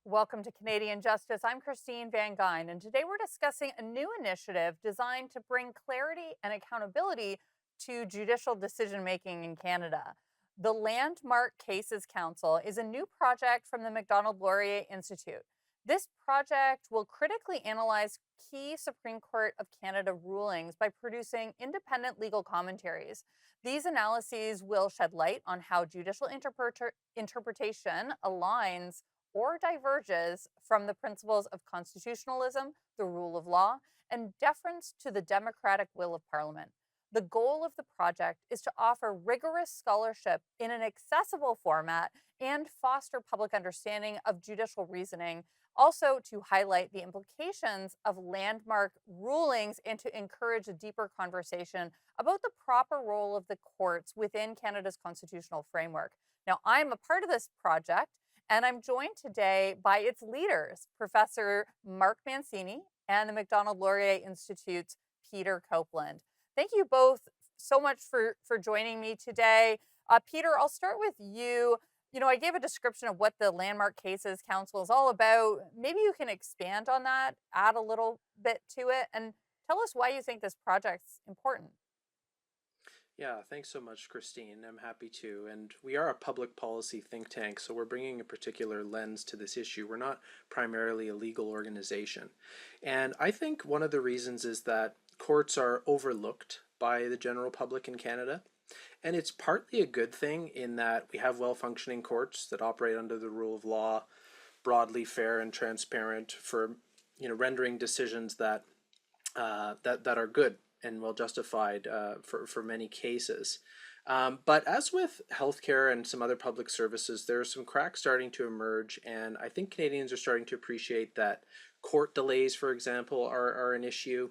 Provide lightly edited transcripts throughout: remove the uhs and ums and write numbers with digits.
Welcome to Canadian Justice. I'm Christine Van Geyn, and today we're discussing a new initiative designed to bring clarity and accountability to judicial decision making in Canada. The Landmark Cases Council is a new project from the Macdonald Laurier Institute. This project will critically analyze key Supreme Court of Canada rulings by producing independent legal commentaries. These analyses will shed light on how judicial interpretation aligns or diverges from the principles of constitutionalism, the rule of law, and deference to the democratic will of Parliament. The goal of the project is to offer rigorous scholarship in an accessible format and foster public understanding of judicial reasoning, also to highlight the implications of landmark rulings and to encourage a deeper conversation about the proper role of the courts within Canada's constitutional framework. Now, I'm a part of this project, and I'm joined today by its leaders, Professor Mark Mancini and the Macdonald Laurier Institute's Peter Copeland. Thank you both so much for joining me today. Peter, I'll start with you. I gave a description of what the Landmark Cases Council is all about. Maybe you can expand on that, add a little bit to it, and tell us why you think this project's important. Yeah, thanks so much, Christine. I'm happy to. And we are a public policy think tank, so we're bringing a particular lens to this issue. We're not primarily a legal organization. And I think one of the reasons is that courts are overlooked by the general public in Canada. And it's partly a good thing in that we have well-functioning courts that operate under the rule of law, broadly fair and transparent for rendering decisions that are good and well justified for many cases. But as with healthcare and some other public services, there are some cracks starting to emerge, and I think Canadians are starting to appreciate that court delays, for example, are an issue.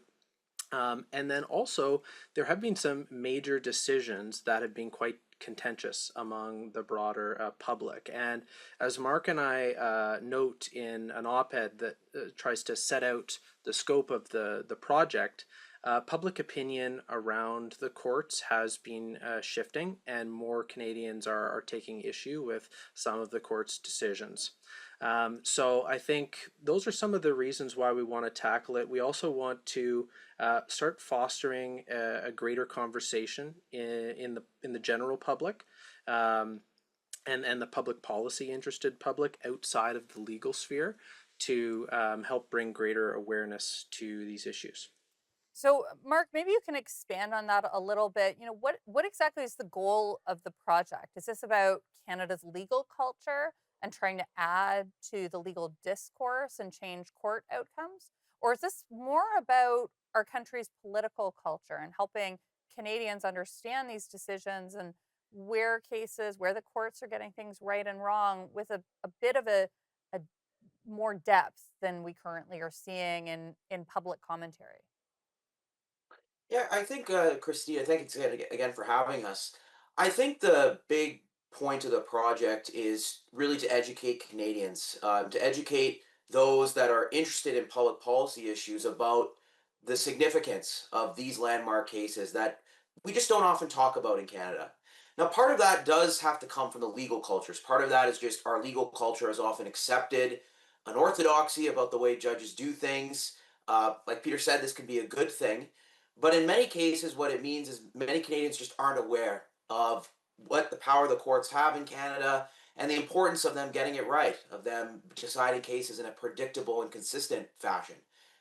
And then also, there have been some major decisions that have been quite contentious among the broader public. And as Mark and I note in an op-ed that tries to set out the scope of the project, public opinion around the courts has been shifting, and more Canadians are taking issue with some of the court's decisions. So I think those are some of the reasons why we want to tackle it. We also want to start fostering a greater conversation in the general public. And the public policy interested public outside of the legal sphere to help bring greater awareness to these issues. So, Mark, maybe you can expand on that a little bit. What exactly is the goal of the project? Is this about Canada's legal culture and trying to add to the legal discourse and change court outcomes? Or is this more about our country's political culture and helping Canadians understand these decisions and where the courts are getting things right and wrong with a bit of a more depth than we currently are seeing in public commentary? Yeah, I think, Christina, thanks again for having us. I think the big point of the project is really to educate Canadians, to educate those that are interested in public policy issues about the significance of these landmark cases that we just don't often talk about in Canada. Now, part of that does have to come from the legal cultures. Part of that is just our legal culture has often accepted an orthodoxy about the way judges do things. Like Peter said, this can be a good thing. But in many cases, what it means is many Canadians just aren't aware of what the power the courts have in Canada and the importance of them getting it right, of them deciding cases in a predictable and consistent fashion.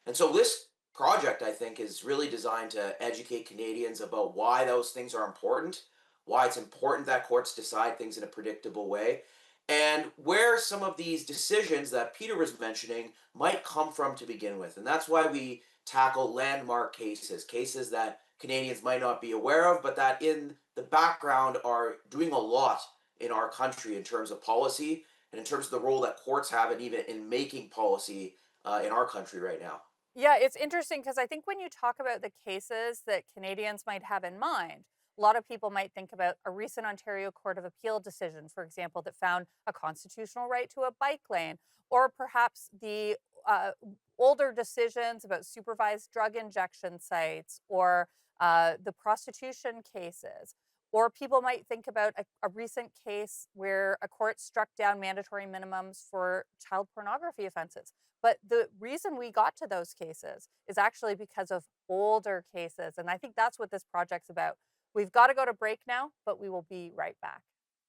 And so this project, I think, is really designed to educate Canadians about why those things are important, why it's important that courts decide things in a predictable way, and where some of these decisions that Peter was mentioning might come from to begin with. And that's why we tackle landmark cases, cases that Canadians might not be aware of, but that in the background are doing a lot in our country in terms of policy and in terms of the role that courts have and even in making policy in our country right now. Yeah, it's interesting because I think when you talk about the cases that Canadians might have in mind, a lot of people might think about a recent Ontario Court of Appeal decision, for example, that found a constitutional right to a bike lane, or perhaps the older decisions about supervised drug injection sites or the prostitution cases. Or people might think about a recent case where a court struck down mandatory minimums for child pornography offenses. But the reason we got to those cases is actually because of older cases. And I think that's what this project's about. We've got to go to break now, but we will be right back.